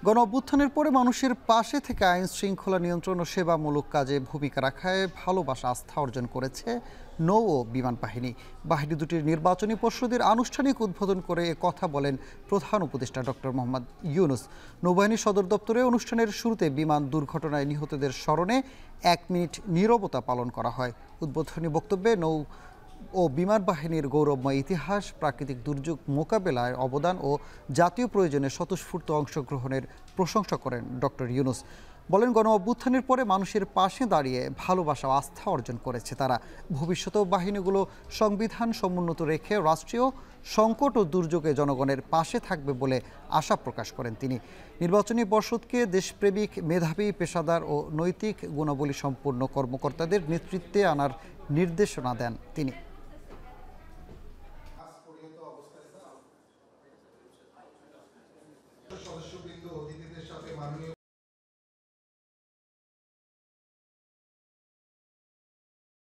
গণ অভ্যুত্থানের পরে মানুষের পাশে থেকে আইন শৃঙ্খলা নিয়ন্ত্রণ ও সেবামূলক কাজে ভূমিকা রাখায় ভালোবাসা আস্থা অর্জন করেছে নৌ ও বিমান বাহিনী। বাহিনী দুটির নির্বাচনী পর্ষদের আনুষ্ঠানিক উদ্বোধন করে এ কথা বলেন প্রধান উপদেষ্টা ডক্টর মোহাম্মদ ইউনূস। নৌবাহিনী সদর দপ্তরে অনুষ্ঠানের শুরুতে বিমান দুর্ঘটনায় নিহতদের স্মরণে 1 মিনিট নীরবতা পালন করা হয়। উদ্বোধনী বক্তব্যে নৌ ও বিমান বাহিনীর গৌরবময় ইতিহাস, প্রাকৃতিক দুর্যোগ মোকাবেলায় অবদান ও জাতীয় প্রয়োজনে স্বতঃস্ফূর্ত অংশগ্রহণের প্রশংসা করেন ডক্টর ইউনূস। বলেন, গণ অভ্যুত্থানের পরে মানুষের পাশে দাঁড়িয়ে ভালোবাসা ও আস্থা অর্জন করেছে তারা। ভবিষ্যতেও বাহিনীগুলো সংবিধান সমুন্নত রেখে রাষ্ট্রীয় সংকট ও দুর্যোগে জনগণের পাশে থাকবে বলে আশা প্রকাশ করেন তিনি। নির্বাচনী পর্ষদকে দেশপ্রেমিক, মেধাবী, পেশাদার ও নৈতিক গুণাবলী সম্পন্ন কর্মকর্তাদের নেতৃত্বে আনার নির্দেশনা দেন তিনি।